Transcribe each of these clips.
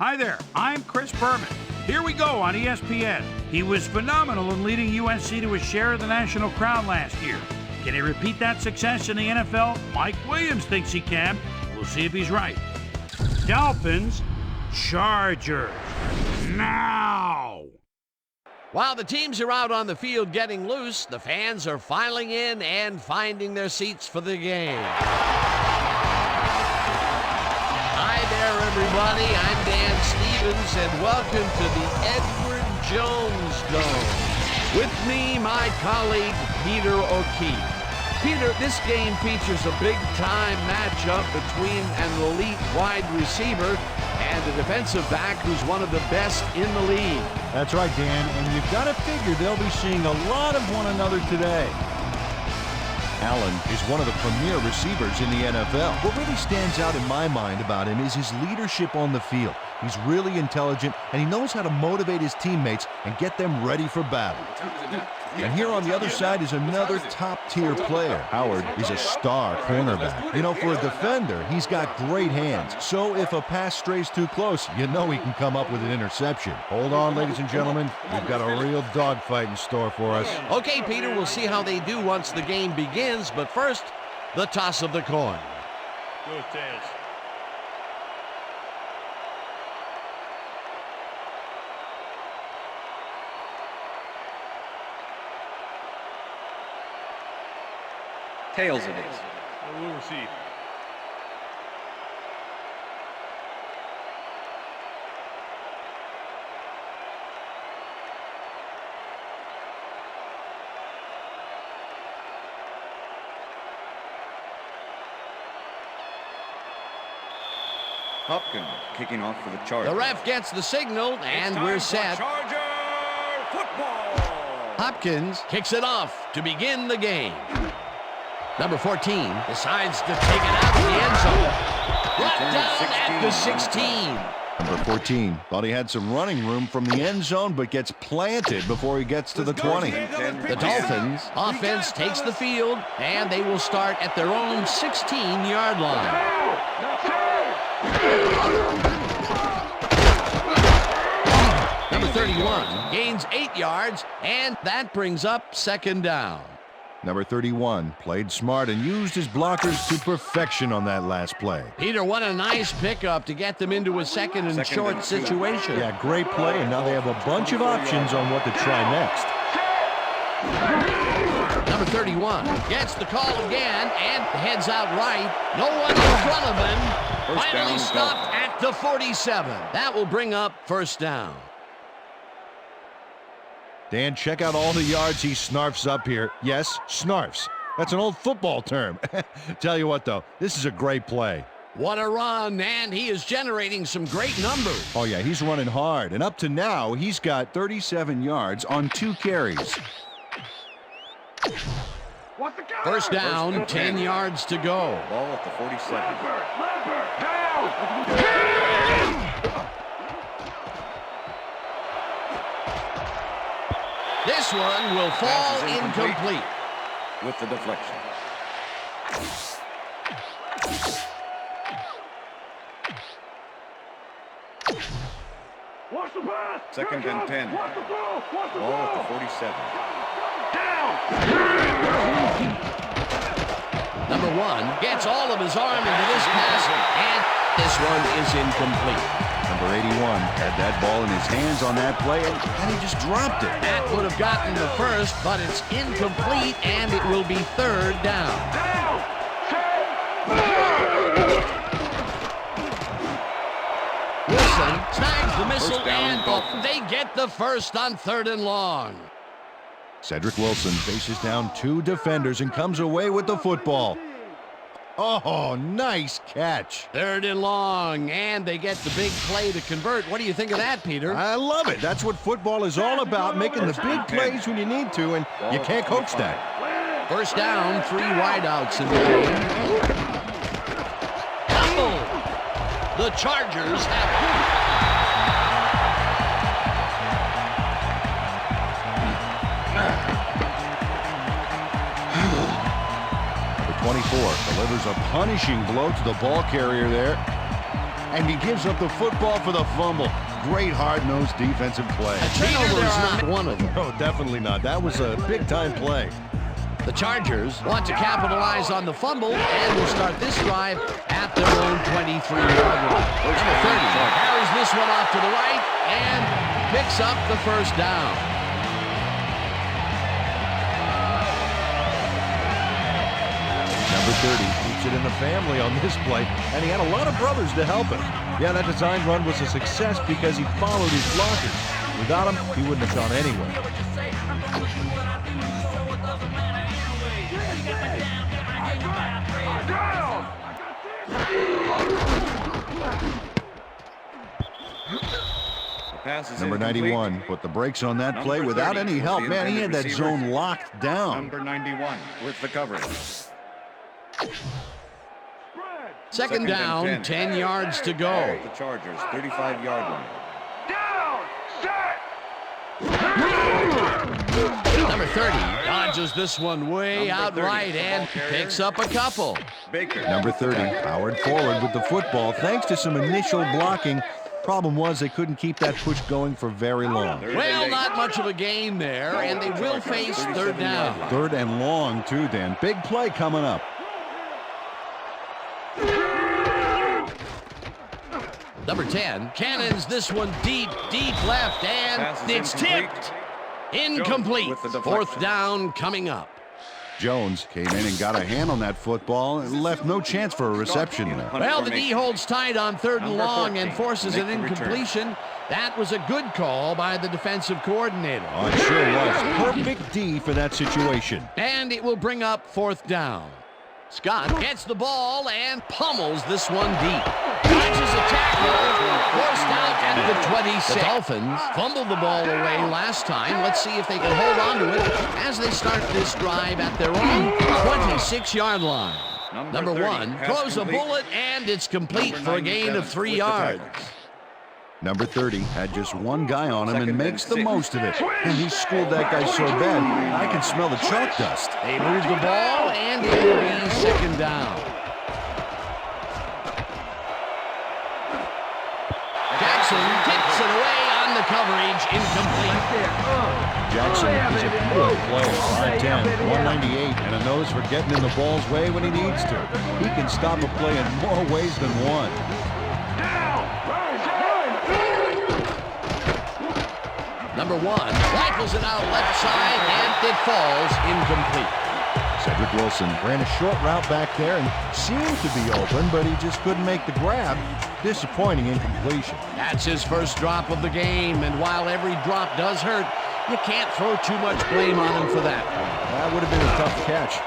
Hi there, I'm Chris Berman. Here we go on ESPN. He was phenomenal in leading UNC to a share of the national crown last year. Can he repeat that success in the NFL? Mike Williams thinks he can. We'll see if he's right. Dolphins, Chargers, now! While the teams are out on the field getting loose, the fans are filing in and finding their seats for the game. Hi there, everybody. I'm Dan Stevens, and welcome to the Edward Jones Dome. With me, my colleague, Peter O'Keefe. Peter, this game features a big-time matchup between an elite wide receiver and a defensive back who's one of the best in the league. That's right, Dan, and you've got to figure they'll be seeing a lot of one another today. Allen is one of the premier receivers in the NFL. What really stands out in my mind about him is his leadership on the field. He's really intelligent, and he knows how to motivate his teammates and get them ready for battle. And here on the other side is another top-tier player. Howard is a star cornerback. You know, for a defender, he's got great hands. So if a pass strays too close, you know he can come up with an interception. Hold on, ladies and gentlemen. We've got a real dogfight in store for us. Okay, Peter, we'll see how they do once the game begins. But first, the toss of the coin. Go, Taz. Tails it is. We'll receive. Hopkins kicking off for the Chargers. The ref gets the signal, and we're set. Charger football. Hopkins kicks it off to begin the game. Number 14 decides to take it out of the end zone. Brought down at the 16. Number 14 thought he had some running room from the end zone, but gets planted before he gets to the 20. The Dolphins offense takes the field, and they will start at their own 16-yard line. Number 31 gains 8 yards, and that brings up second down. Number 31 played smart and used his blockers to perfection on that last play. Peter, what a nice pickup to get them into a second and short situation. Yeah, great play, and now they have a bunch of options on what to try next. Number 31 gets the call again and heads out right. No one in front of him. Finally stopped at the 47. That will bring up first down. Dan, check out all the yards he snarfs up here. Yes, snarfs. That's an old football term. Tell you what, though, this is a great play. What a run, and he is generating some great numbers. Oh, yeah, he's running hard. And up to now, he's got 37 yards on 2 carries. First down, 10 yards to go. Ball at the 47. This one will fall incomplete. With the deflection. Second and 10. Ball at the 47. Number 1 gets all of his arm into this pass, and this one is incomplete. Number 81 had that ball in his hands on that play, and he just dropped it. That would have gotten the first, but it's incomplete, and it will be third down. Wilson snags the missile, and they get the first on 3rd and long. Cedric Wilson faces down 2 defenders and comes away with the football. Oh, nice catch. 3rd and long, and they get the big play to convert. What do you think of that, Peter? I love it. That's what football is all about, making the big plays when you need to, and you can't coach that. First down, 3 wideouts in the game. Fumble. The Chargers have it. 24 delivers a punishing blow to the ball carrier there. and he gives up the football for the fumble. Great hard-nosed defensive play. A turnover is not one of them. No, definitely not. That was a big-time play. The Chargers want to capitalize on the fumble and will start this drive at their own 23-yard line. Number 30 carries this one off to the right and picks up the first down. Number 30 keeps it in the family on this play, and he had a lot of brothers to help him. Yeah, that design run was a success because he followed his blockers. Without him, he wouldn't have gone anywhere. Number 91 put the brakes on that play without any help. Man, he had that zone locked down. Number 91 with the coverage. Second down, 10 yards to go. The Chargers, 35-yard line. Number 30 dodges this one way out right and picks up a couple. Baker. Number 30 powered forward with the football thanks to some initial blocking. Problem was they couldn't keep that push going for very long. Well, not much of a gain there, and they will face third down. Third and long, too, Dan. Big play coming up. Number 10 cannons this one deep left, and it's tipped. Incomplete. Fourth down coming up. Jones came in and got a hand on that football and left no chance for a reception there. Well, the D holds tight on third and long and forces an incompletion. That was a good call by the defensive coordinator. Oh, it sure was. Perfect D for that situation. And it will bring up fourth down. Scott gets the ball and pummels this one deep. Dodges a tackle, forced out at the 26. The Dolphins fumbled the ball away last time. Let's see if they can hold on to it as they start this drive at their own 26-yard line. Number 1 throws a bullet, and it's complete for a gain of 3 yards. Number 30 had just one guy on him and makes the most of it. And he schooled that guy so bad, I can smell the chalk dust. They move the ball, and it will be second down. Jackson kicks it away on the coverage, incomplete. Jackson is a good player, 5'10", 198, and a nose for getting in the ball's way when he needs to. He can stop a play in more ways than one. Number 1 rifles it out left side, and it falls incomplete. Cedric Wilson ran a short route back there and seemed to be open, but he just couldn't make the grab. Disappointing incompletion. That's his first drop of the game, and while every drop does hurt, you can't throw too much blame on him for that. That would have been a tough catch.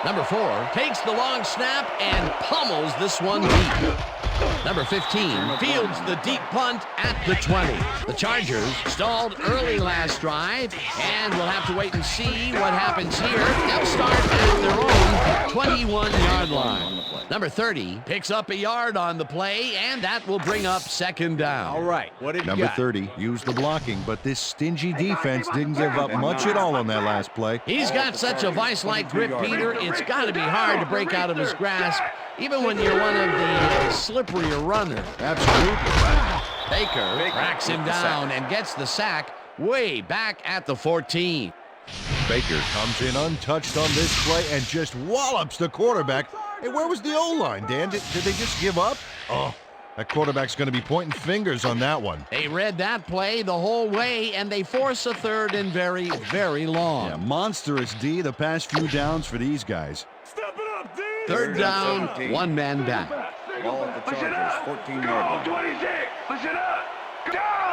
Number 4 takes the long snap and pummels this one deep. Number 15 fields the deep punt at the 20. The Chargers stalled early last drive, and we'll have to wait and see what happens here. They'll start at their own 21-yard line. Number 30 picks up a yard on the play, and that will bring up second down. All right, what did you Number got? 30 used the blocking, but this stingy defense didn't give up much at all on that last play. He's got such a vice-like grip, Peter. It's got to be hard to break out of his grasp, even when you're one of the slipperier runners. Absolutely. Baker tracks him down and gets the sack way back at the 14. Baker comes in untouched on this play and just wallops the quarterback. Hey, where was the O-line, Dan? Did they just give up? Oh, that quarterback's going to be pointing fingers on that one. They read that play the whole way, and they force a third and very, very long. Yeah, monstrous D the past few downs for these guys. Step it up, D. Third down, 1 man back. Ball at the Chargers, 14-yard line. 26. Listen up.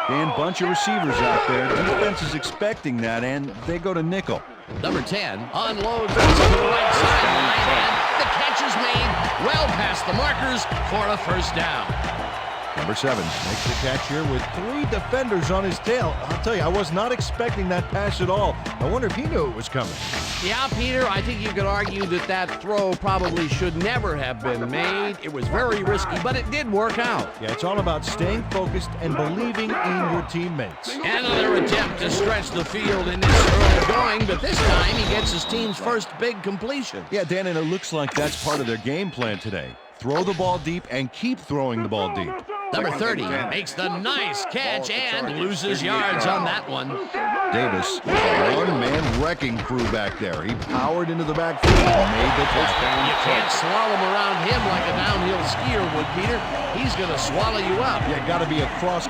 Dan, bunch of receivers out there. Defense is expecting that, and they go to nickel. Number 10 unloads to the right sideline, and the catch is made well past the markers for a first down. Number 7 makes the catch here with 3 defenders on his tail. I'll tell you, I was not expecting that pass at all. I wonder if he knew it was coming. Yeah, Peter, I think you could argue that that throw probably should never have been made. It was very risky, but it did work out. Yeah, it's all about staying focused and believing in your teammates. Another attempt to stretch the field in this early going, but this time he gets his team's first big completion. Yeah, Dan, and it looks like that's part of their game plan today. Throw the ball deep and keep throwing the ball deep. Number 30 makes the nice catch and loses yards on that one. Davis, a one-man wrecking crew back there. He powered into the backfield and made the touchdown. You can't slalom around him like a downhill skier would, Peter. He's going to swallow you up. You got to be across.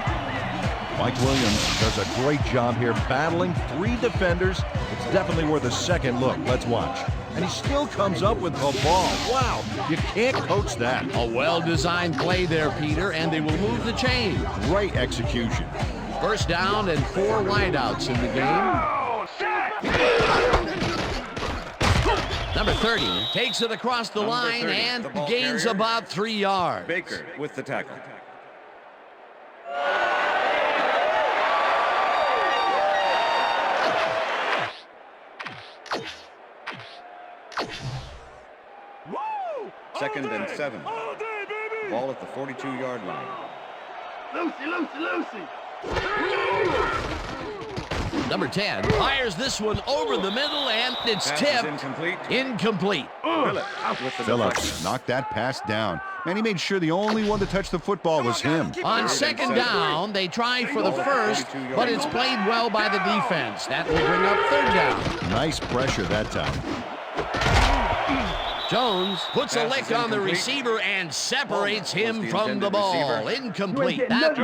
Mike Williams does a great job here battling 3 defenders. It's definitely worth a second look. Let's watch. And he still comes up with the ball. Wow, you can't coach that. A well-designed play there, Peter, and they will move the chain. Great execution. First down and 4 wideouts in the game. Number 30 takes it across the line 30, and the ball gains carrier. about 3 yards. Baker with the tackle. Second and 7. All day, baby. Ball at the 42-yard line. Lucy. Number 10 fires this one over the middle, and it's Pass is tipped. incomplete. Incomplete. Phillips with the Phillips deflection. knocked that pass down. Man, he made sure the only one to touch the football was him. On second down, they try for the first, but it's played well by the defense. That will bring up third down. Nice pressure that time. Jones puts a Pass lick is on the incomplete. receiver and separates him the from the intended ball. receiver. Incomplete. That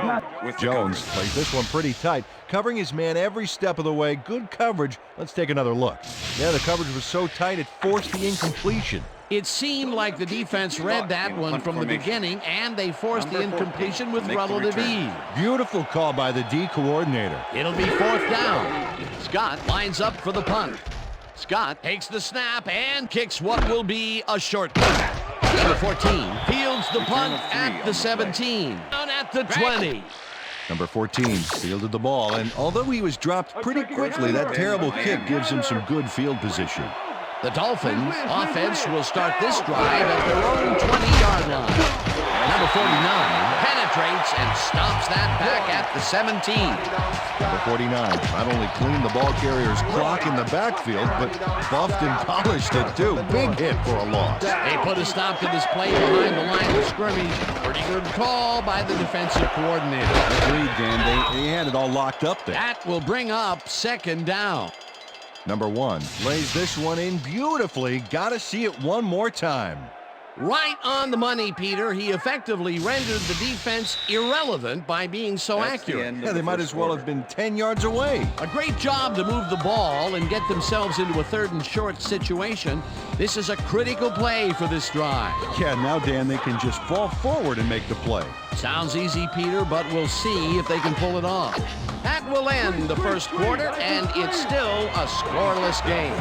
With the Jones coverage. plays this one pretty tight, covering his man every step of the way. Good coverage. Let's take another look. Yeah, the coverage was so tight it forced the incompletion. It seemed like the defense read that one from the beginning, and they forced the incompletion with Make the relative return. ease. Beautiful call by the D coordinator. It'll be fourth down. Scott lines up for the punt. Scott takes the snap and kicks what will be a short punt. Number 14 fields the punt at the 17. Down at the 20. Number 14 fielded the ball, and although he was dropped pretty quickly, that terrible kick gives him some good field position. The Dolphins offense will start this drive at their own 20-yard line. Number 49 penetrates and stops that back at the 17. Number 49 not only cleaned the ball carrier's clock in the backfield, but buffed and polished it too. Big hit for a loss. They put a stop to this play behind the line of scrimmage. Pretty good call by the defensive coordinator. Agreed, Dan. They had it all locked up there. That will bring up second down. Number 1 lays this one in beautifully. Got to see it one more time. Right on the money, Peter. He effectively rendered the defense irrelevant by being so That's the accurate. end of Yeah, the they might first as well quarter. have been 10 yards away. A great job to move the ball and get themselves into a third and short situation. This is a critical play for this drive. Yeah, now, Dan, they can just fall forward and make the play. Sounds easy, Peter, but we'll see if they can pull it off. That will end the first quarter, and it's still a scoreless game.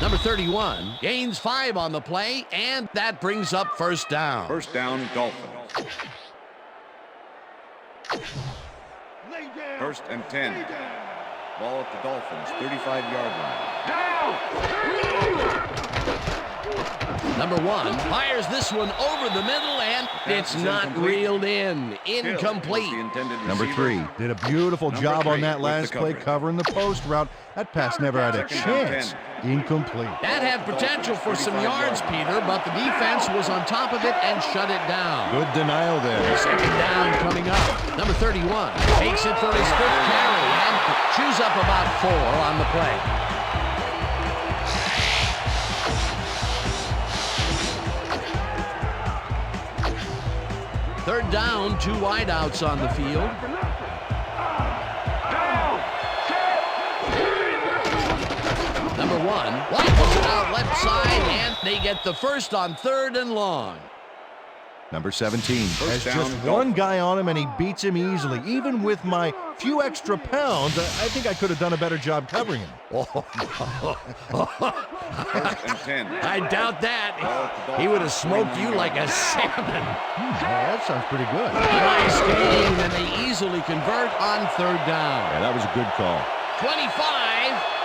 Number 31 gains 5 on the play, and that brings up first down. First down, Dolphins. First and 10. Ball at the Dolphins, 35-yard line. Number 1 fires this one over the middle, and it's is not incomplete. reeled in. Hill was the Incomplete. intended Number receiver. 3 did a beautiful Number job on 3 that with last the play coverage. covering the post route. That pass never had a Second down, chance. 10. Incomplete. That had potential for some yards, Peter, but the defense was on top of it and shut it down. Good denial there. Second down coming up. Number 31 takes it for his 5th carry and chews up about 4 on the play. Third down, 2 wideouts on the field. Number 1 waffles it out left side, and they get the first on 3rd and long. Number 17 has down, just one guy on him, and he beats him easily. Even with my few extra pounds, I think I could have done a better job covering him. First and 10. I doubt that. He would have smoked you like a salmon. That sounds pretty good. Nice game, and they easily convert on 3rd down. Yeah, that was a good call. 25,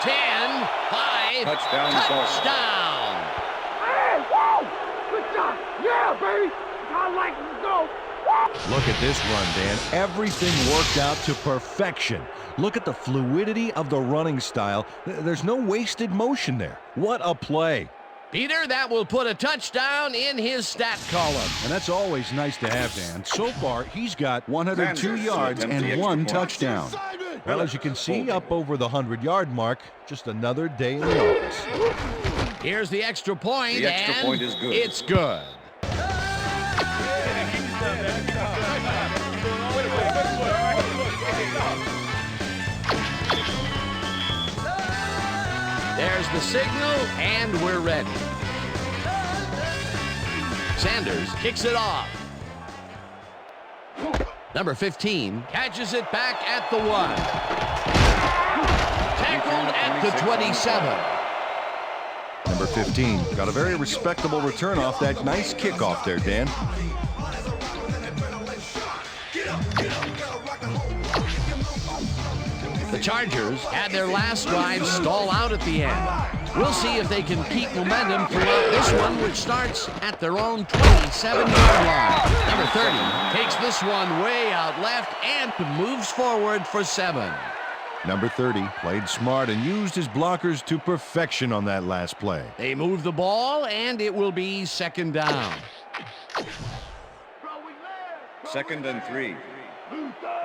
10, 5, Touchdown, Dolphins. touchdown. Hey, whoa! Good job! Yeah, baby! I like to go! Look at this run, Dan. Everything worked out to perfection. Look at the fluidity of the running style. There's no wasted motion there. What a play. Peter, that will put a touchdown in his stat column. And that's always nice to have, Dan. So far, he's got 102 yards and 1 touchdown. Well, as you can see, up over the 100-yard mark, just another day in the office. Here's the extra point, The extra and point is good. it's good. There's the signal, and we're ready. Sanders kicks it off. Number 15 catches it back at the 1. Tackled at the 27. Number 15 got a very respectable return off that nice kickoff there, Dan. The Chargers had their last drive stall out at the end. We'll see if they can keep momentum throughout this one, which starts at their own 27-yard line. Number 30 takes this one way out left and moves forward for 7. Number 30 played smart and used his blockers to perfection on that last play. They move the ball, and it will be 2nd down. 2nd and 3.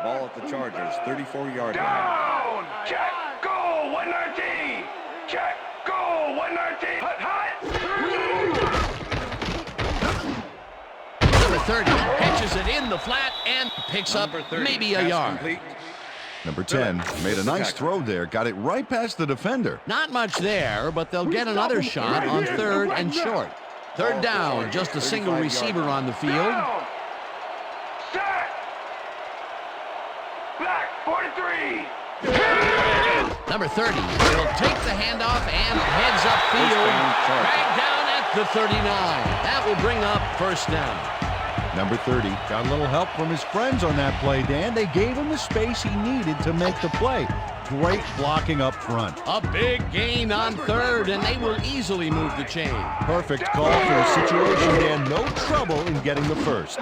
Ball at the Chargers, 34-yard line. Down! Check! Go! 119! Check! Go! 119! Hot! Number 30 catches it in the flat and picks up Number 30, maybe a pass yard. complete. Number 10 made a nice throw there, got it right past the defender. Not much there, but they'll get another shot on 3rd and short. 3rd down, just a single receiver on the field. Down! Set! Black! 43! Number 30 will take the handoff and heads upfield. Dragged down at the 39. That will bring up 1st down. Number 30 got a little help from his friends on that play, Dan. They gave him the space he needed to make the play. Great blocking up front. A big gain on 3rd, and they will easily move the chain. Perfect call for a situation, Dan. No trouble in getting the first.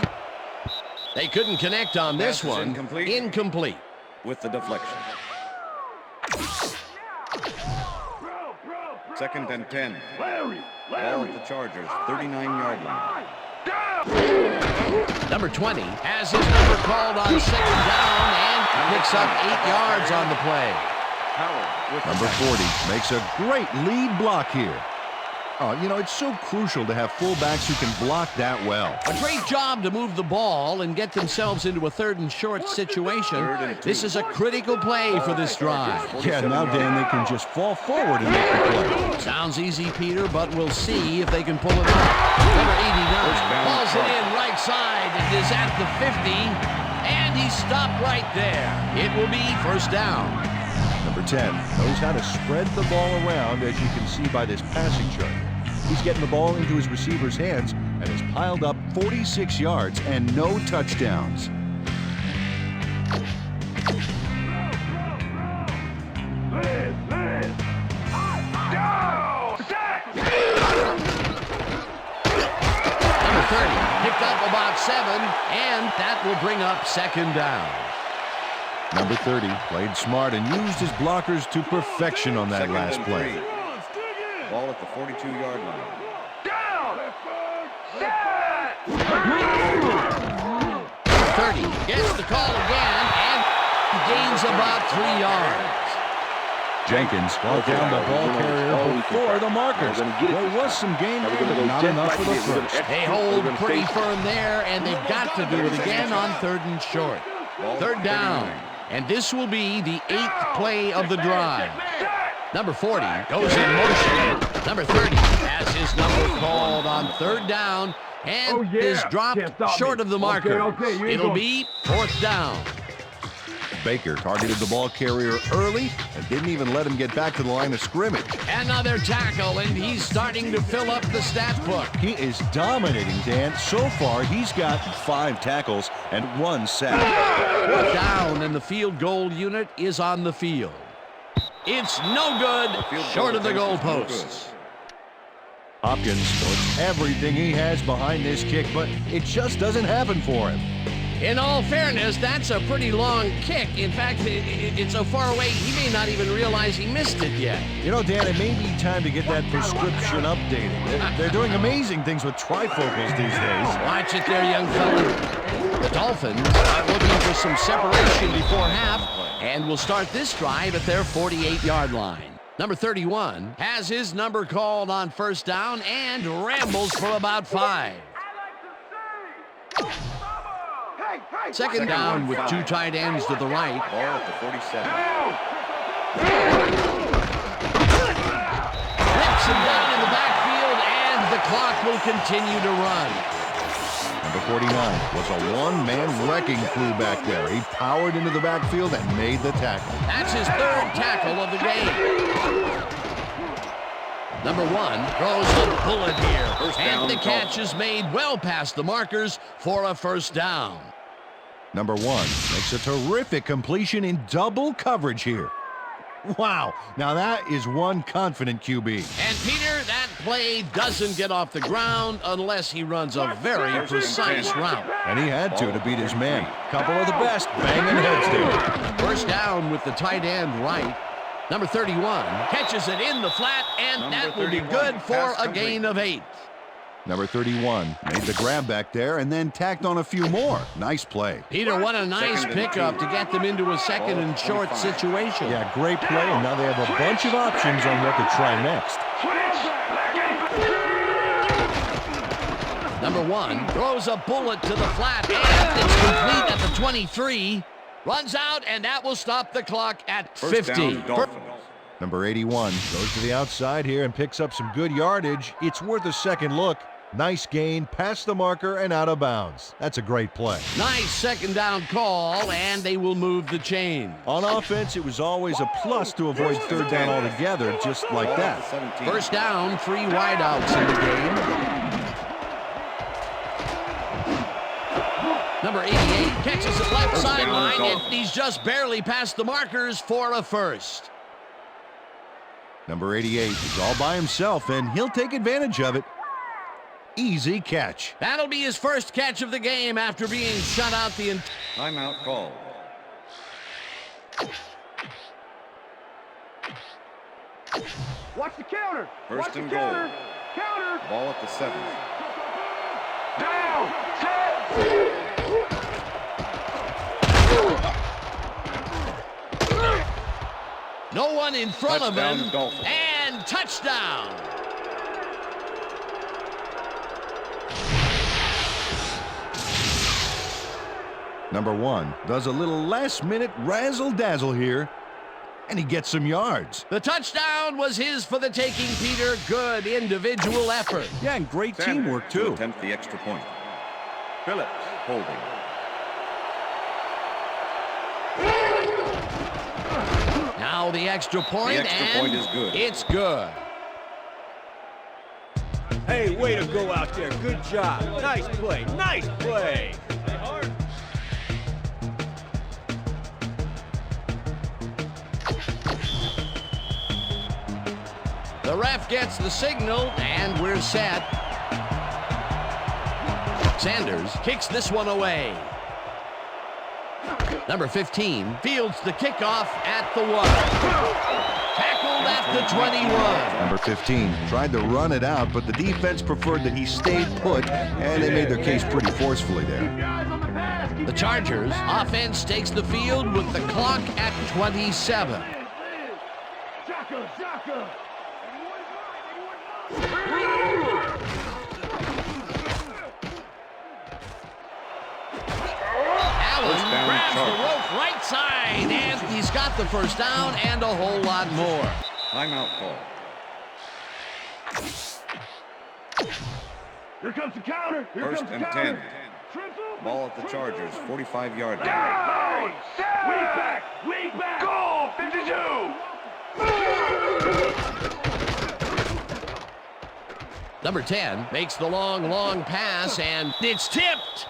They couldn't connect on this Pass is one. incomplete. Incomplete. With the deflection. 2nd and 10. Larry! Ball at the Chargers, 39-yard line. Number 20 has his number called on 2nd down and picks up 8 yards on the play. Number 40 makes a great lead block here. Oh, you know, it's so crucial to have fullbacks who can block that well. A great job to move the ball and get themselves into a 3rd and short situation. This is a critical play for this drive. Yeah, now, Dan, they can just fall forward and make the play. Sounds easy, Peter, but we'll see if they can pull it off. Number 89 balls it in right side. It is at the 50, and he stopped right there. It will be 1st down. Number 10 knows how to spread the ball around, as you can see by this passing chart. He's getting the ball into his receiver's hands and has piled up 46 yards and no touchdowns. Down! Set! Number 30 picked up about 7, and that will bring up 2nd down. Number 30 played smart and used his blockers to perfection on that 2nd last and play. 3. Ball at the 42-yard line. Down! Set! 30 gets the call again and gains about 3 yards. Jenkins brought down the ball carrier before the markers. There was some gain there, but not enough for the first. They hold pretty firm there, and they've got to do it again on 3rd and short. 3rd down, and this will be the 8th play of the drive. Number 40 goes in motion. Number 30 has his number called on 3rd down and is dropped short of the marker. It'll be 4th down. Baker targeted the ball carrier early and didn't even let him get back to the line of scrimmage. Another tackle, and he's starting to fill up the stat book. He is dominating, Dan. So far, he's got 5 tackles and 1 sack. 4th down, and the field goal unit is on the field. It's no good, short of the goalposts. Hopkins puts everything he has behind this kick, but it just doesn't happen for him. In all fairness, that's a pretty long kick. In fact, it's so far away, he may not even realize he missed it yet. You know, Dan, it may be time to get that prescription updated. They're doing amazing things with trifocals these days. Watch it there, young fella. The Dolphins are looking for some separation before half and will start this drive at their 48-yard line. Number 31 has his number called on first down and rambles for about 5. Second down with 2 tight ends to the right. Ball at the 47. Rips him down in the backfield, and the clock will continue to run. Number 49 was a one-man wrecking crew back there. He powered into the backfield and made the tackle. That's his 3rd tackle of the game. Number 1 throws a bullet here, and the catch is made well past the markers for a first down. Number 1 makes a terrific completion in double coverage here. Wow, now that is one confident QB. And Peter, that play doesn't get off the ground unless he runs a very precise route. And he had to beat his man. Couple of the best banging heads there. First down with the tight end right. Number 31 catches it in the flat, and that will be good for a gain of 8. Number 31 made the grab back there and then tacked on a few more. Nice play. Peter, what a nice pickup to get them into a second and short situation. Yeah, great play, and now they have a bunch of options on what to try next. Number 1 throws a bullet to the flat, and it's complete at the 23. Runs out, and that will stop the clock at 50. Number 81 goes to the outside here and picks up some good yardage. It's worth a second look. Nice gain, past the marker and out of bounds. That's a great play. Nice second down call, and they will move the chain. On offense, it was always a plus to avoid third down altogether, just like that. First down, 3 wideouts in the game. Number 88 catches it left sideline, and he's just barely past the markers for a first. Number 88 is all by himself, and he'll take advantage of it. Easy catch. That'll be his first catch of the game after being shut out the entire. Timeout call. Watch the counter. First and goal. Counter. Ball at the 7. Down. No one in front Touchdown, of him. Dolphins. And touchdown. Number 1 does a little last-minute razzle-dazzle here, and he gets some yards. The touchdown was his for the taking, Peter. Good individual effort. Yeah, and great teamwork, too. To attempt the extra point. Phillips holding. Now the extra point, The extra point is good. It's good. Hey, way to go out there. Good job. Nice play. Nice play. The ref gets the signal, and we're set. Sanders kicks this one away. Number 15 fields the kickoff at the 1. Tackled at the 21. Number 15 tried to run it out, but the defense preferred that he stayed put, and they made their case pretty forcefully there. The Chargers offense takes the field with the clock at 27. Allen grabs the rope right side, and he's got the first down and a whole lot more. Timeout call. Here comes the counter. First and 10. Ball at the Chargers, 45-yard line. Down. Weak back. Weak back. Goal. 52. Number 10 makes the long pass, and it's tipped.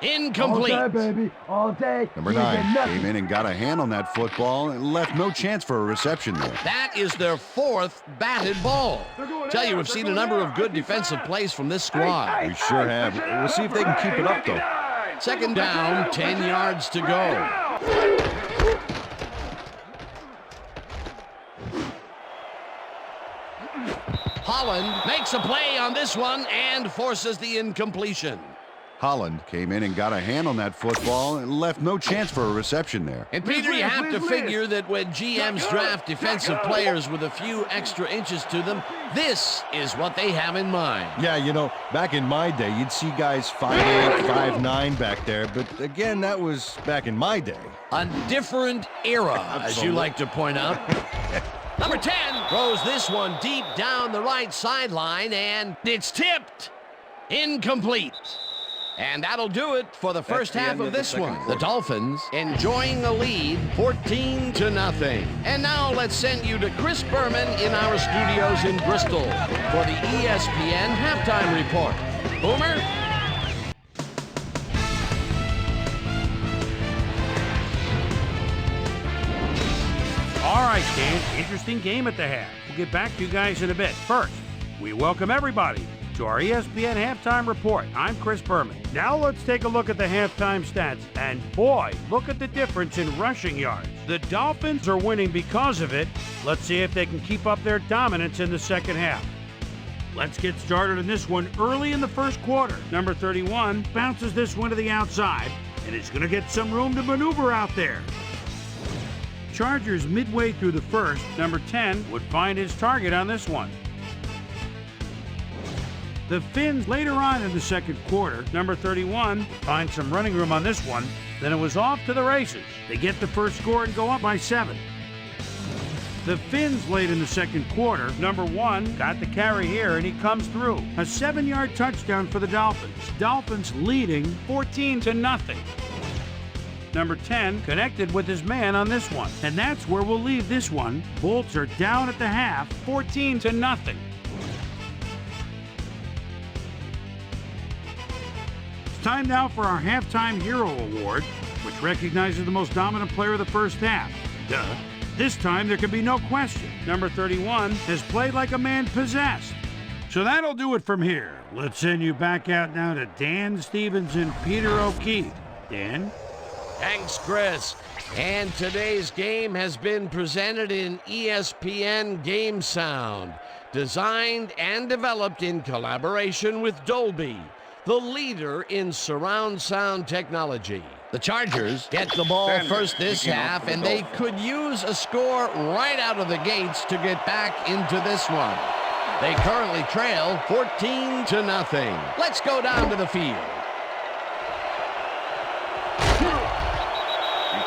Incomplete. All day, baby. All day. Number 9 came in and got a hand on that football and left no chance for a reception there. That is their 4th batted ball. Tell you, we've seen a number of good defensive plays from this squad. We sure have. We'll see if they can keep it up, though. Second down, 10 yards to go. Holland makes a play on this one and forces the incompletion. Holland came in and got a hand on that football and left no chance for a reception there. And Peter, you have to figure that when GMs draft defensive players with a few extra inches to them, this is what they have in mind. Yeah, you know, back in my day, you'd see guys 5'8", 5'9" back there, but again, that was back in my day. A different era, as you like to point out. Number 10 throws this one deep down the right sideline, and it's tipped. Incomplete. And that'll do it for the first half of this one. The Dolphins enjoying a lead, 14-0. And now let's send you to Chris Berman in our studios in Bristol for the ESPN Halftime Report. Boomer? All right, Dan, interesting game at the half. We'll get back to you guys in a bit. First, we welcome everybody to our ESPN Halftime Report. I'm Chris Berman. Now let's take a look at the halftime stats. And boy, look at the difference in rushing yards. The Dolphins are winning because of it. Let's see if they can keep up their dominance in the second half. Let's get started on this one early in the first quarter. Number 31 bounces this one to the outside, and is going to get some room to maneuver out there. Chargers midway through the first, number 10 would find his target on this one. The Finns later on in the second quarter, number 31 finds some running room on this one, then it was off to the races. They get the first score and go up by 7. The Finns late in the second quarter, number 1 got the carry here and he comes through. A 7-yard touchdown for the Dolphins. Dolphins leading 14-0. Number 10 connected with his man on this one. And that's where we'll leave this one. Bolts are down at the half, 14-0. It's time now for our Halftime Hero Award, which recognizes the most dominant player of the first half. Duh. This time there can be no question. Number 31 has played like a man possessed. So that'll do it from here. Let's send you back out now to Dan Stevens and Peter O'Keefe. Dan? Thanks, Chris. And today's game has been presented in ESPN Game Sound, designed and developed in collaboration with Dolby, the leader in surround sound technology. The Chargers get the ball first this half, and they could use a score right out of the gates to get back into this one. They currently trail 14-0. Let's go down to the field.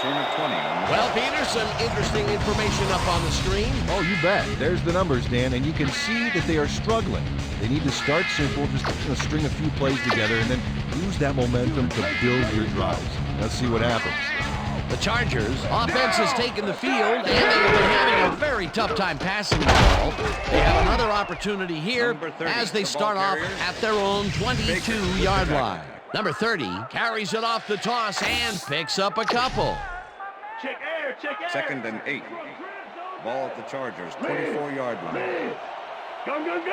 Well, Peter, some interesting information up on the screen. Oh, you bet. There's the numbers, Dan, and you can see that they are struggling. They need to start simple, just string a few plays together, and then use that momentum to build your drives. Let's see what happens. The Chargers offense has taken the field, and they've been having a very tough time passing the ball. They have another opportunity here as they start off at their own 22-yard line. Number 30 carries it off the toss and picks up a couple. Check air, check air. 2nd and 8. Ball at the Chargers, 24-yard line. Gun. Number 7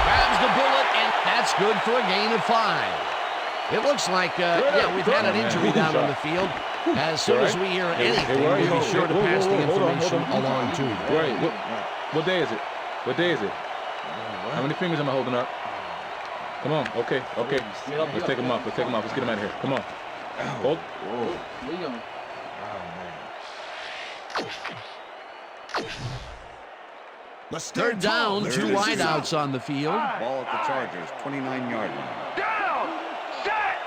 grabs the bullet, and that's good for a gain of 5. It looks like, we've had an injury down on the field. As soon as we hear anything, we'll be sure to pass the information along to you. Right. What day is it? What day is it? How many fingers am I holding up? Come on. Okay. Let's take him off. Let's get him out of here. Come on. Hold. Third down, 2 wideouts on the field. Ball at the Chargers, 29-yard line. Down. Set.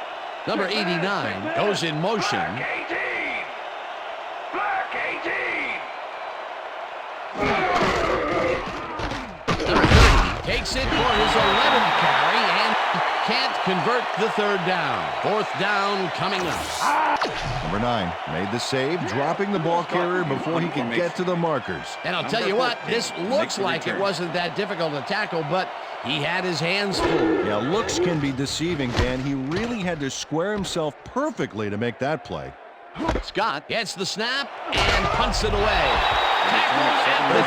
Number 89 goes in motion. Black 18. Number 30 takes it for his 11th carry and can't convert the third down. 4th down coming up. Number 9 made the save, dropping the ball carrier before he could get to the markers. And I'll tell you what, this looks like it wasn't that difficult to tackle, but he had his hands full. Yeah, looks can be deceiving, Dan. He really had to square himself perfectly to make that play. Scott gets the snap and punts it away. Tackle at the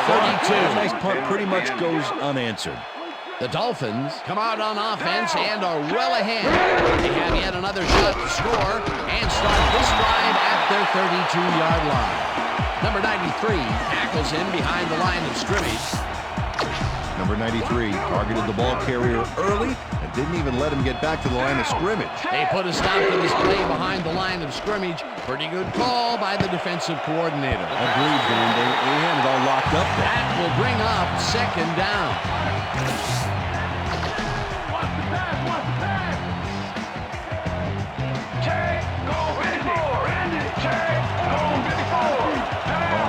32. Nice punt pretty much goes unanswered. The Dolphins come out on offense and are well ahead. They have yet another shot to score and start this drive at their 32-yard line. Number 93 tackles in behind the line of scrimmage. Number 93 targeted the ball carrier early and didn't even let him get back to the line of scrimmage. They put a stop to this play behind the line of scrimmage. Pretty good call by the defensive coordinator. Agreed, Dan. They had it all locked up there. That will bring up second down.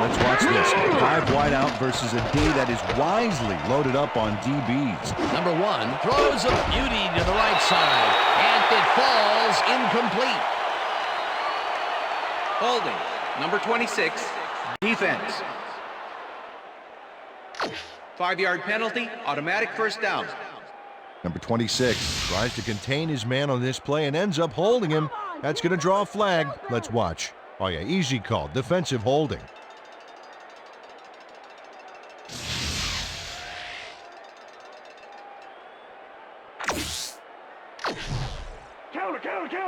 Let's watch this. 5 wide out versus a D that is wisely loaded up on DBs. Number 1 throws a beauty to the right side, and it falls incomplete. Holding. Number 26, defense. 5-yard penalty, automatic first down. Number 26 tries to contain his man on this play and ends up holding him. That's going to draw a flag. Let's watch. Oh, yeah, easy call. Defensive holding.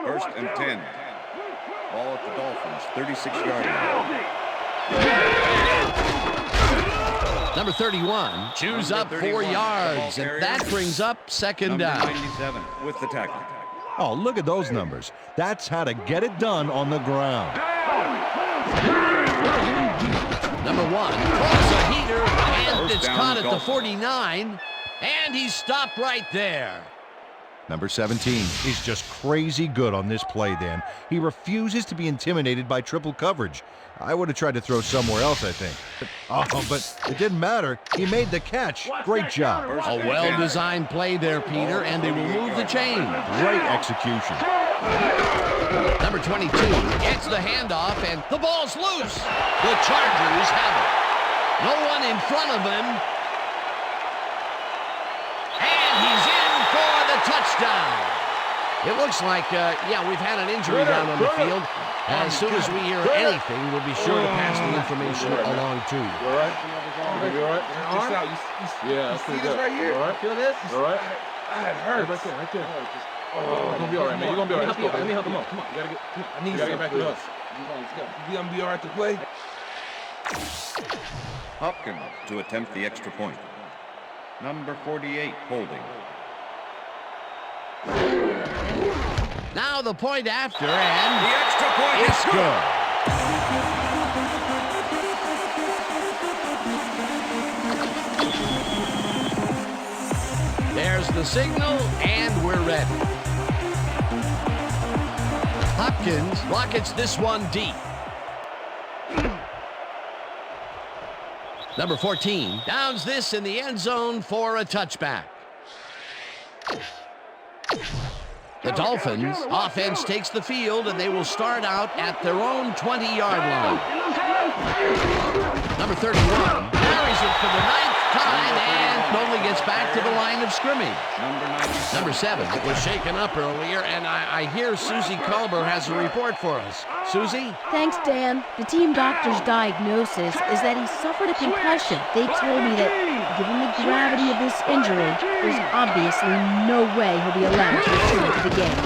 First and 10. Ball at the Dolphins, 36-yard line. Number 31 chews up 4 yards, and that brings up second down. Number 97 with the tackle. Oh, look at those numbers. That's how to get it done on the ground. Number 1 throws a heater, and it's caught at the 49, and he's stopped right there. Number 17 is just crazy good on this play, Dan. He refuses to be intimidated by triple coverage. I would have tried to throw somewhere else, I think. But it didn't matter. He made the catch. Great job. A well-designed play there, Peter, and they will move the chain. Great execution. Number 22 gets the handoff, and the ball's loose. The Chargers have it. No one in front of him. And he's in for the touchdown. It looks like, we've had an injury down on the field. As soon as we hear anything, we'll be sure to pass the information along to you. You all right? You all right? Yeah, that's pretty good. Right here. All right? Feel this? All right? It hurts. Right there, right there. You're going to be all right, man. You're going to be all right. Let's go, baby. Let me help him. Come on. You got to get back to us. You going to be all right to play? Hopkins to attempt the extra point. Number 48 holding. Now the point after, and the extra point it's good. There's the signal, and we're ready. Hopkins rockets this one deep. Number 14 downs this in the end zone for a touchback. The Dolphins offense takes the field, and they will start out at their own 20-yard line. Number 31 carries it for the 9th time and only gets back to the line of scrimmage. Number 7 was shaken up earlier, and I hear Susie Culber has a report for us. Susie? Thanks, Dan. The team doctor's diagnosis is that he suffered a concussion. They told me that, given the gravity of this injury, there's obviously no way he'll be allowed to return to the game.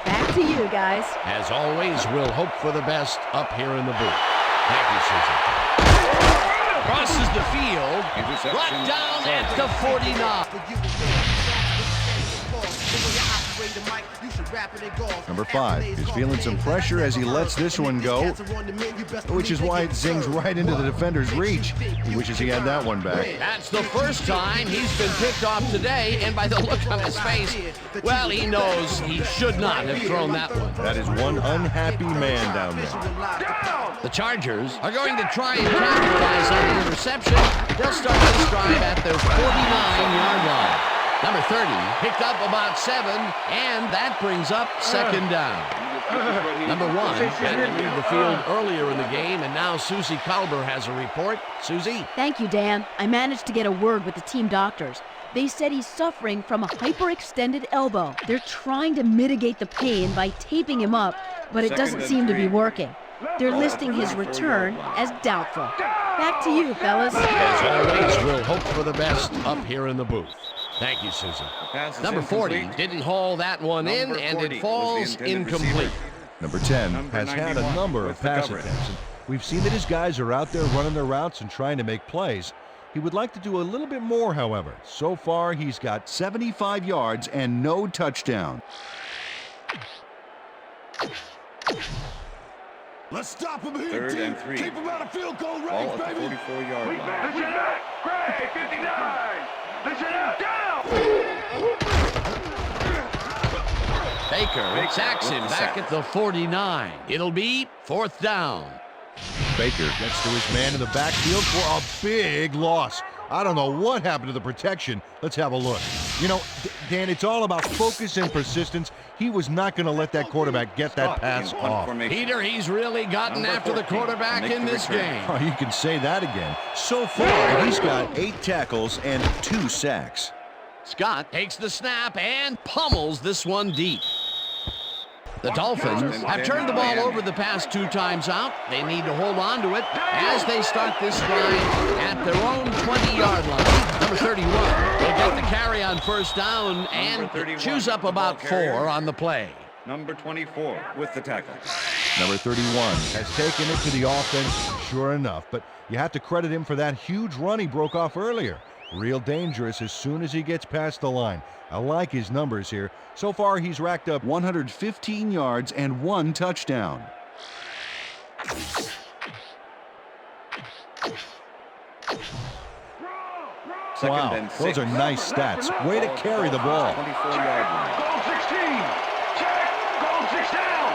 Back to you, guys. As always, we'll hope for the best up here in the booth. Thank you, Susie. Crosses the field, brought down at the 49. Number 5 is feeling some pressure as he lets this one go, which is why it zings right into the defender's reach. He wishes he had that one back. That's the first time he's been picked off today, and by the look on his face, well, he knows he should not have thrown that one. That is one unhappy man down there. The Chargers are going to try and capitalize on the interception. They'll start this drive at their 49-yard line. Number 30 picked up about 7, and that brings up second down. Number 1 had to leave the field earlier in the game, and now Susie Culber has a report. Susie? Thank you, Dan. I managed to get a word with the team doctors. They said he's suffering from a hyperextended elbow. They're trying to mitigate the pain by taping him up, but it doesn't seem to be working. They're listing his return as doubtful. Back to you, fellas. As always, we'll hope for the best up here in the booth. Thank you, Susan. Pass is Number 40 incomplete. didn't haul that one in, Number and 40 it was falls the intended incomplete. receiver. Number 10 Number has had a 91 number of with the pass coverage. attempts. And we've seen that his guys are out there running their routes and trying to make plays. He would like to do a little bit more, however. So far, he's got 75 yards and no touchdown. Let's stop him here, Third team. and 3. Keep him out of field goal range, Ball at the baby. 44-yard line. Listen up. Gray, 59. Listen up. Down. Baker sacks him with the back sack. at the 49. It'll be 4th down. Baker gets to his man in the backfield for a big loss. I don't know what happened to the protection. Let's have a look. You know, Dan, it's all about focus and persistence. He was not going to let that quarterback get that pass In punt off. formation. Peter, he's really gotten Number after the 14 quarterback make in the this return. game. Oh, you can say that again. So far, he's got 8 tackles and 2 sacks. Scott takes the snap and pummels this one deep. The Dolphins have turned the ball over the past 2 times out. They need to hold on to it as they start this drive at their own 20-yard line. Number 31 will get the carry on 1st down and 31 chews up with the ball about carrier. 4 on the play. Number 24 with the tackle. Number 31 has taken it to the offense, sure enough, but you have to credit him for that huge run he broke off earlier. Real dangerous as soon as he gets past the line. I like his numbers here. So far, he's racked up 115 yards and 1 touchdown. Second Wow, and 6. those are nice stats. Way to carry the ball. 24-yard line. Goal 16. Check. Goal 6 down.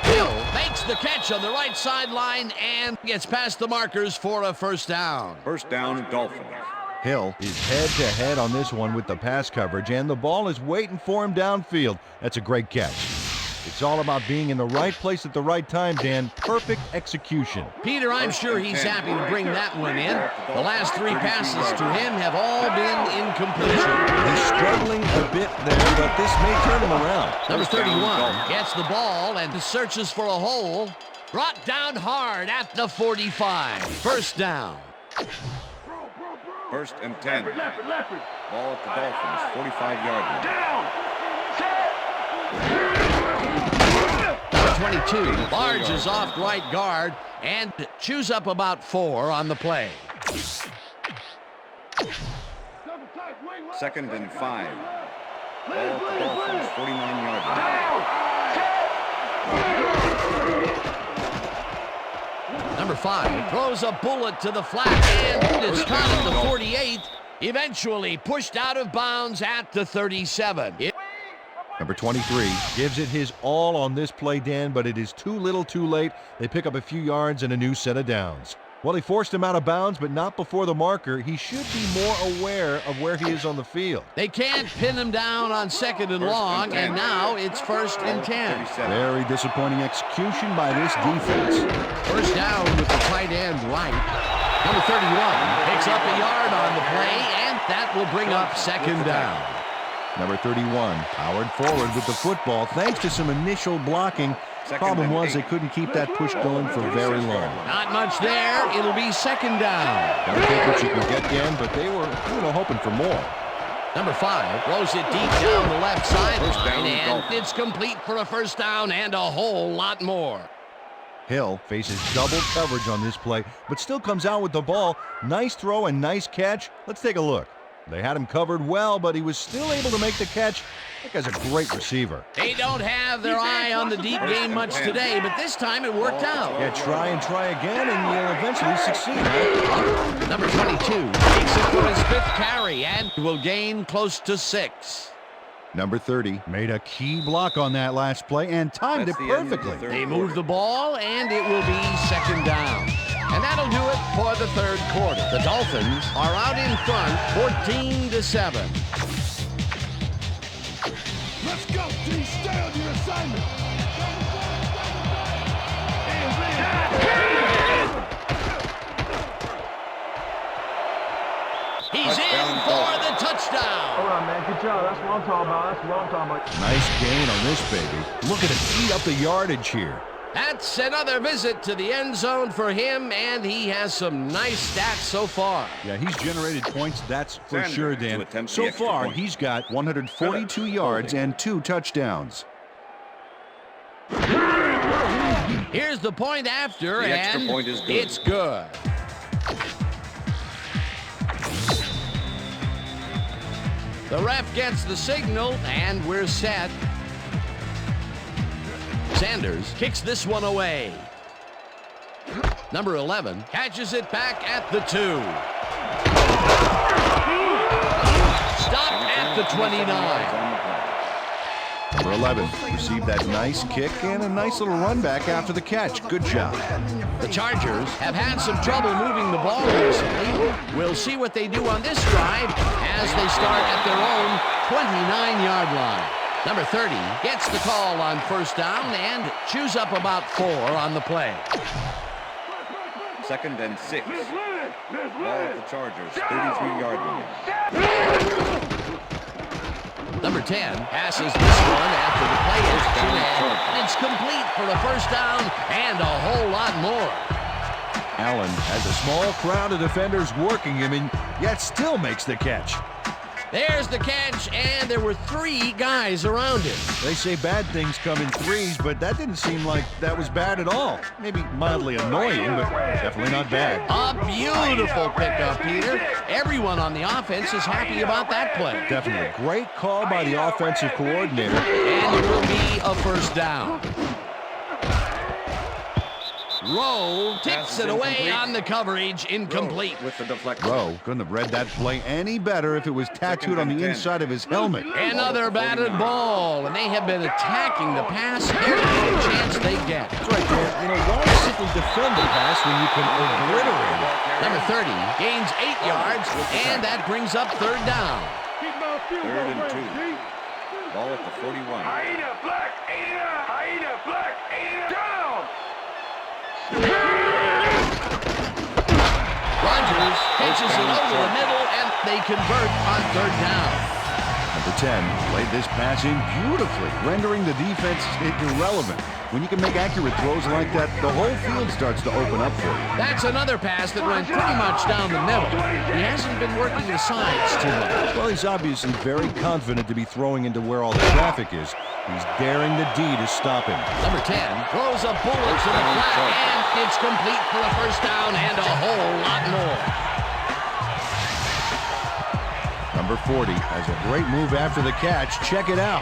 Hill makes the catch on the right sideline and gets past the markers for a 1st down. 1st down, Dolphins. Hill is head-to-head on this one with the pass coverage, and the ball is waiting for him downfield. That's a great catch. It's all about being in the right place at the right time, Dan. Perfect execution. Peter, I'm sure he's happy to bring that one in. The last 3 passes to him have all been incompletion. He's struggling a bit there, but this may turn him around. Number First down, 31 Dolphins. gets the ball and searches for a hole. Brought down hard at the 45. 1st down. 1st and 10. Left it. Ball at the Dolphins, 45-yard line. Down. Number 22 barges off right guard and chews up about 4 on the play. 2nd and 5. Ball at the Dolphins, 49-yard line. Number 5 throws a bullet to the flat and is caught at the 48. Eventually pushed out of bounds at the 37. Number 23 gives it his all on this play, Dan, but it is too little too late. They pick up a few yards and a new set of downs. Well, he forced him out of bounds, but not before the marker. He should be more aware of where he is on the field. They can't pin him down on 2nd and long, and now it's 1st and 10. 37. Very disappointing execution by this defense. 1st down with the tight end right. Number 31 picks up a yard on the play, and that will bring up 2nd down. Number 31 powered forward with the football thanks to some initial blocking. Second Problem and was 8. they couldn't keep that push going for very long. Not much there. It'll be 2nd down. Gotta take what you can get, Dan, but they were, hoping for more. Number 5 throws it deep down the left sideline, down, and Dolphins. it's complete for a 1st down and a whole lot more. Hill faces double coverage on this play, but still comes out with the ball. Nice throw and nice catch. Let's take a look. They had him covered well, but he was still able to make the catch. That guy's a great receiver. They don't have their eye on the deep game much today, but this time it worked out. Yeah, try and try again, and you'll eventually succeed. Number 22 takes it for his 5th carry and will gain close to 6. Number 30 made a key block on that last play and timed That's it the end of the perfectly. third They quarter. move the ball, and it will be 2nd down. And that'll do it for the 3rd quarter. The Dolphins are out in front, 14-7. Let's go, team. Stay on your assignment. He's in for the touchdown. All right, man. Good job. That's what I'm talking about. Nice gain on this baby. Look at him eat up the yardage here. That's another visit to the end zone for him, and he has some nice stats so far. Yeah, he's generated points, that's for Sanders sure, to Dan. attempt the So extra far, point. he's got 142 yards and 2 touchdowns. Here's the point after, The extra and point is good. it's good. The ref gets the signal, and we're set. Sanders kicks this one away. Number 11 catches it back at the 2. Stopped at the 29. Number 11 received that nice kick and a nice little run back after the catch. Good job. The Chargers have had some trouble moving the ball recently. We'll see what they do on this drive as they start at their own 29-yard line. Number 30 gets the call on first down and chews up about 4 on the play. 2nd and 6. Ball at the Chargers, 33-yard line. Number 10 passes this one after the play action, and it's complete for a first down and a whole lot more. Allen has a small crowd of defenders working him, and yet still makes the catch. There's the catch, and there were 3 guys around him. They say bad things come in threes, but that didn't seem like that was bad at all. Maybe mildly annoying, but definitely not bad. A beautiful pickup, Peter. Everyone on the offense is happy about that play. Definitely a great call by the offensive coordinator. And it will be a first down. Rowe tips it away on the coverage, incomplete. With the deflection. Rowe couldn't have read that play any better if it was tattooed on the inside of his helmet. Another batted ball, and they have been attacking the pass every chance they get. That's right, Dan. You know, why simply defend the pass when you can obliterate it? Number 30 gains 8 yards, and that brings up third down. 3rd and 2. Ball at the 41. Hyena black, hyena black, down! Rogers pitches it over the middle, and they convert on third down. Number 10 played this pass in beautifully, rendering the defense irrelevant. When you can make accurate throws like that, the whole field starts to open up for you. That's another pass that went pretty much down the middle. He hasn't been working the sides too much. Well, he's obviously very confident to be throwing into where all the traffic is. He's daring the D to stop him. Number 10 throws a bullet to the flat, and it's complete for a first down and a whole lot more. Number 40 has a great move after the catch. Check it out.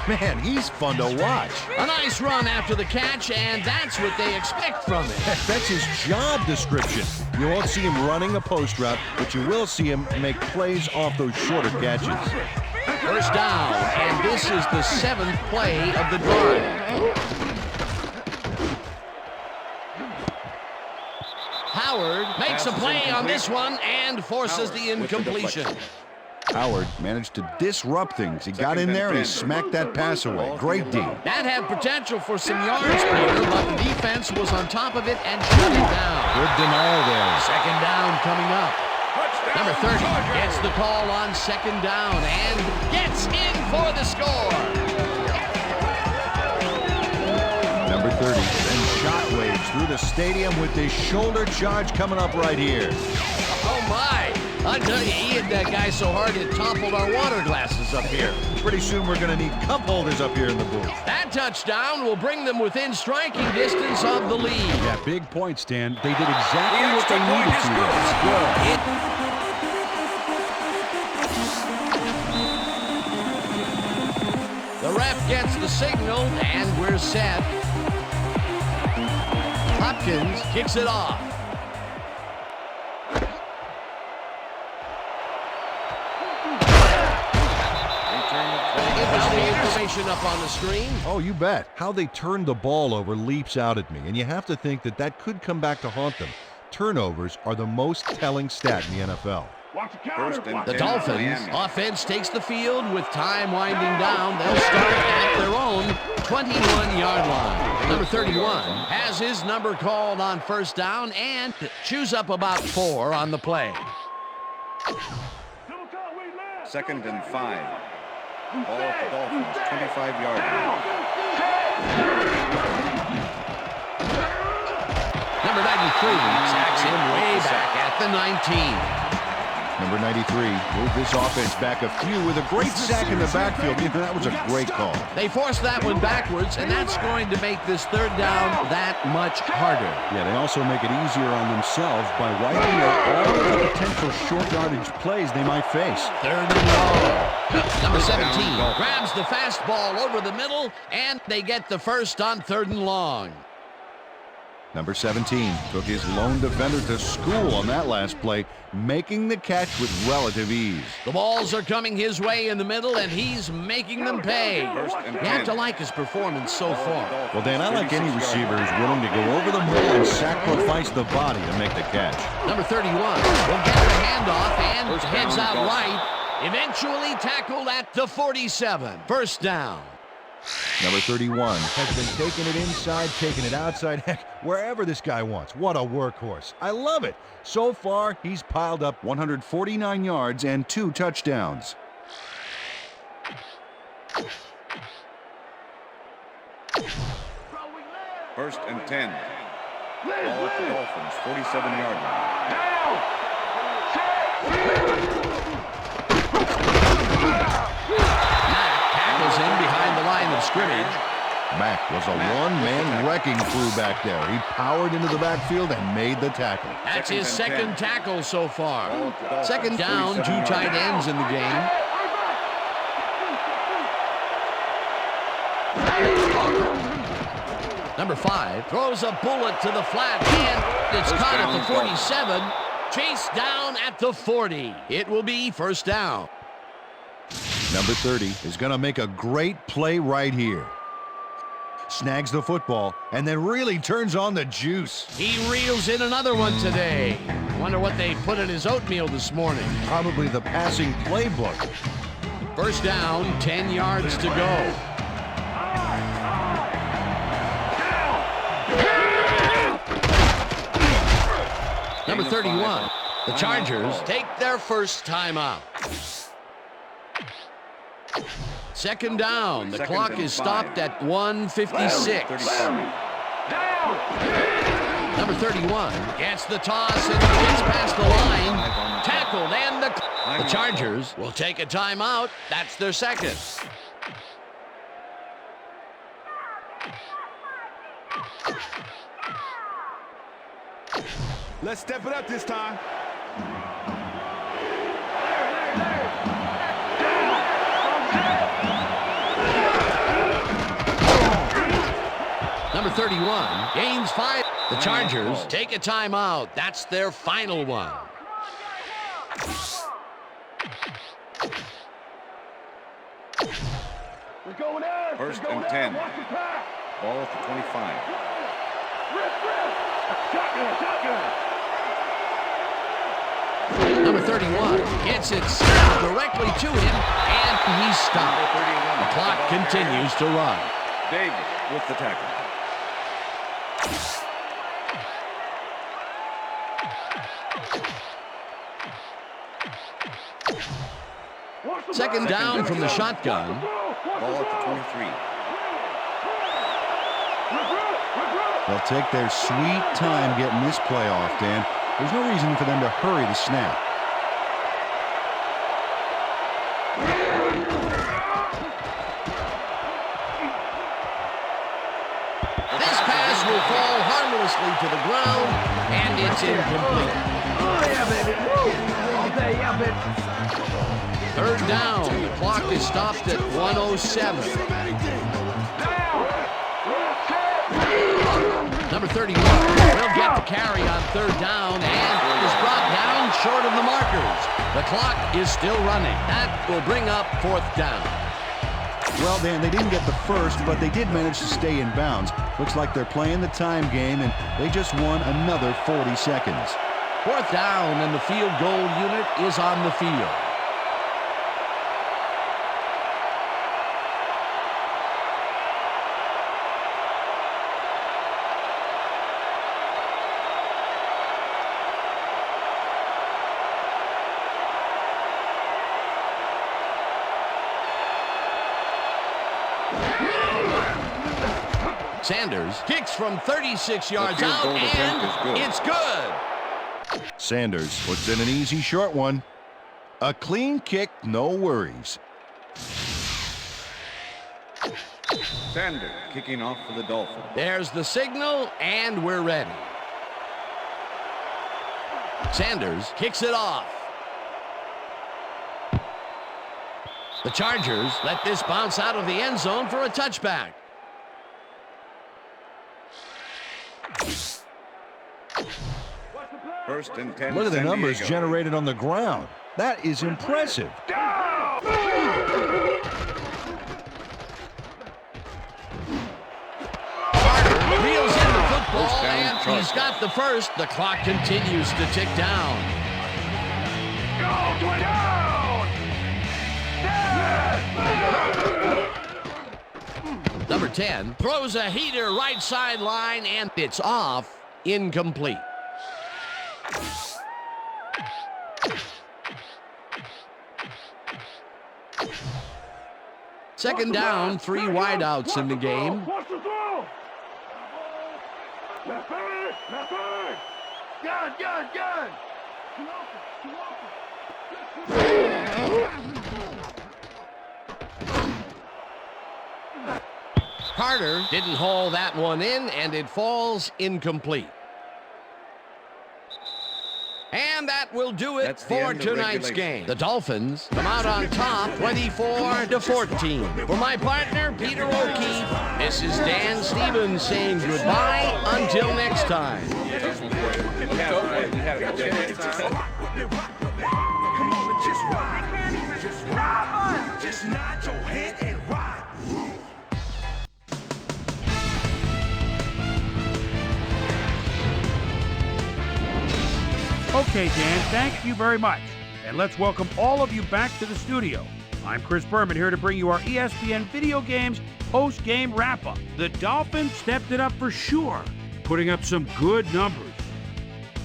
Man, he's fun to watch. A nice run after the catch, and that's what they expect from him. That's his job description. You won't see him running a post route, but you will see him make plays off those shorter catches. First down, and this is the 7th play of the drive. Howard makes a play on this one and forces the incompletion. Howard managed to disrupt things. He got in there and he smacked that pass away. Great D. That had potential for some yards, Peter, but the defense was on top of it and shut it down. Good denial there. Second down coming up. Number 30 gets the call on second down and gets in for the score. Number 30 sends shockwaves through the stadium with this shoulder charge coming up right here. Oh, my. I tell you, he hit that guy so hard it toppled our water glasses up here. Pretty soon we're going to need cup holders up here in the booth. That touchdown will bring them within striking distance of the lead. Yeah, big points, Dan. They did exactly what they needed to. That's good. The ref gets the signal, and we're set. Hopkins kicks it off. Information up on the screen. Oh, you bet. How they turned the ball over leaps out at me, and you have to think that that could come back to haunt them. Turnovers are the most telling stat in the NFL. The Dolphins offense takes the field with time winding down. They'll start at their own 21-yard line. Number 31 has his number called on first down and chews up about 4 on the play. 2nd and 5. Ball at the Dolphins, 25-yard line. Sacks him way back at the 19. Number 93 moved this offense back a few with a great sack in the backfield. That was a great call. They forced that one backwards, and that's going to make this third down that much harder. Yeah, they also make it easier on themselves by wiping out all the potential short yardage plays they might face. Third and long. Number 17 grabs the fastball over the middle, and they get the first on third and long. Number 17 took his lone defender to school on that last play, making the catch with relative ease. The balls are coming his way in the middle, and he's making them pay. You have to like his performance so far. Well, Dan, I like any receiver who's willing to go over the middle and sacrifice the body to make the catch. Number 31 will get the handoff and heads out right. Eventually tackled at the 47. First down. Number 31 has been taking it inside, taking it outside, heck, wherever this guy wants. What a workhorse. I love it. So far, he's piled up 149 yards and 2 touchdowns. First and 10. Ball at the Dolphins, 47-yard line. Tackles in behind the line of scrimmage. Mack was a one-man wrecking crew back there. He powered into the backfield and made the tackle. That's his second tackle so far. Second down, 2 tight ends in the game. Number 5 throws a bullet to the flat, and it's caught at the 47. Chased down at the 40. It will be first down. Number 30 is going to make a great play right here. Snags the football and then really turns on the juice. He reels in another one today. Wonder what they put in his oatmeal this morning. Probably the passing playbook. First down, 10 yards to go. Number 31, the Chargers take their first timeout. Second down, the clock is stopped at 1:56. Number 31 gets the toss and gets past the line. Tackled, and the Chargers will take a timeout. That's their second. Let's step it up this time. Number 31 gains 5. The Chargers take a timeout. That's their final one. First and 10. Ball at the 25. Number 31 gets it directly to him, and he's stopped. The clock continues to run. Davis with the tackle. Second down from the shotgun. Ball at the 23. They'll take their sweet time getting this play off, Dan. There's no reason for them to hurry the snap. This pass will fall harmlessly to the ground, and it's incomplete. Oh, yeah, baby. Woo. All day, yeah, baby. Third down. The clock is stopped at 1:07. Number 31 will get the carry on third down and is brought down short of the markers. The clock is still running. That will bring up fourth down. Well, Dan, they didn't get the first, but they did manage to stay in bounds. Looks like they're playing the time game, and they just won another 40 seconds. Fourth down, and the field goal unit is on the field. Sanders kicks from 36 yards out, and it's good. Sanders puts in an easy short one. A clean kick, no worries. Sanders kicking off for the Dolphins. There's the signal, and we're ready. Sanders kicks it off. The Chargers let this bounce out of the end zone for a touchback. First and 10. Look at the San numbers Diego. generated on the ground. That is impressive. Reels in the football, and he's got the first. The clock continues to tick down. Number 10 throws a heater right sideline, and it's off. Incomplete. Second down, 3 wideouts in the game. Carter didn't haul that one in, and it falls incomplete. And that will do it for tonight's game. The Dolphins come out on top 24-14. For my partner, Peter O'Keefe, this is Dan Stevens saying goodbye until next time. Okay, Dan, thank you very much. And let's welcome all of you back to the studio. I'm Chris Berman here to bring you our ESPN Video Games post-game wrap-up. The Dolphins stepped it up for sure, putting up some good numbers.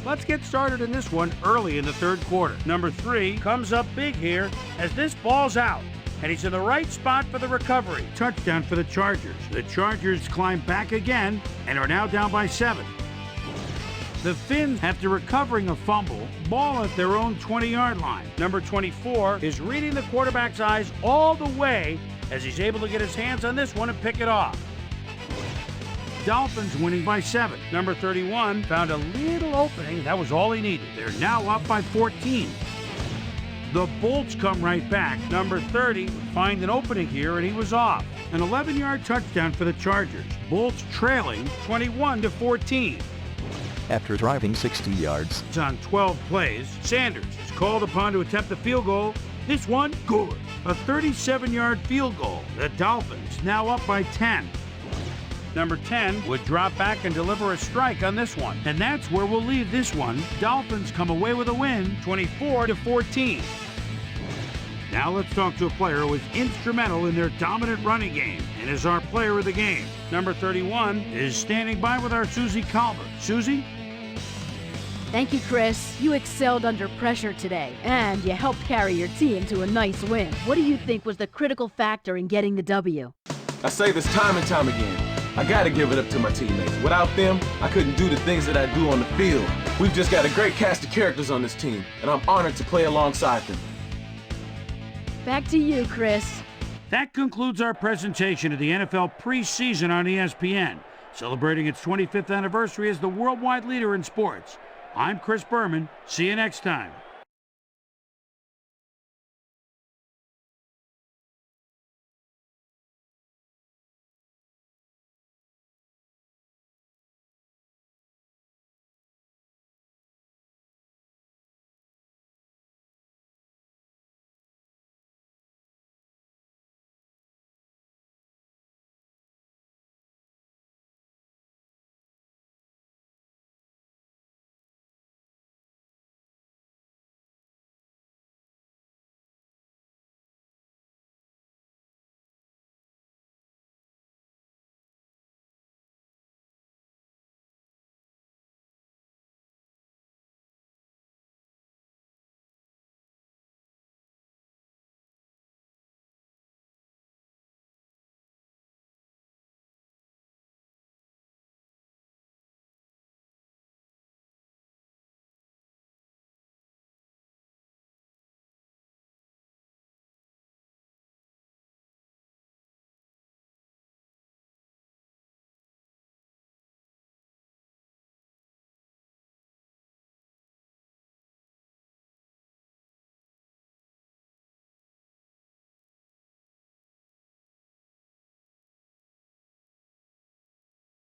Let's get started in this one early in the third quarter. Number 3 comes up big here as this ball's out, and he's in the right spot for the recovery. Touchdown for the Chargers. The Chargers climb back again and are now down by 7. The Finns, after recovering a fumble, ball at their own 20-yard line. Number 24 is reading the quarterback's eyes all the way as he's able to get his hands on this one and pick it off. Dolphins winning by 7. Number 31 found a little opening. That was all he needed. They're now up by 14. The Bolts come right back. Number 30 would find an opening here, and he was off. An 11-yard touchdown for the Chargers. Bolts trailing 21-14. After driving 60 yards. It's on 12 plays. Sanders is called upon to attempt the field goal. This one, good. A 37-yard field goal. The Dolphins now up by 10. Number 10 would drop back and deliver a strike on this one. And that's where we'll leave this one. Dolphins come away with a win, 24-14. Now let's talk to a player who was instrumental in their dominant running game and is our player of the game. Number 31 is standing by with our Susie Calvert. Susie? Thank you, Chris. You excelled under pressure today, and you helped carry your team to a nice win. What do you think was the critical factor in getting the W? I say this time and time again. I got to give it up to my teammates. Without them, I couldn't do the things that I do on the field. We've just got a great cast of characters on this team, and I'm honored to play alongside them. Back to you, Chris. That concludes our presentation of the NFL preseason on ESPN, celebrating its 25th anniversary as the worldwide leader in sports. I'm Chris Berman. See you next time.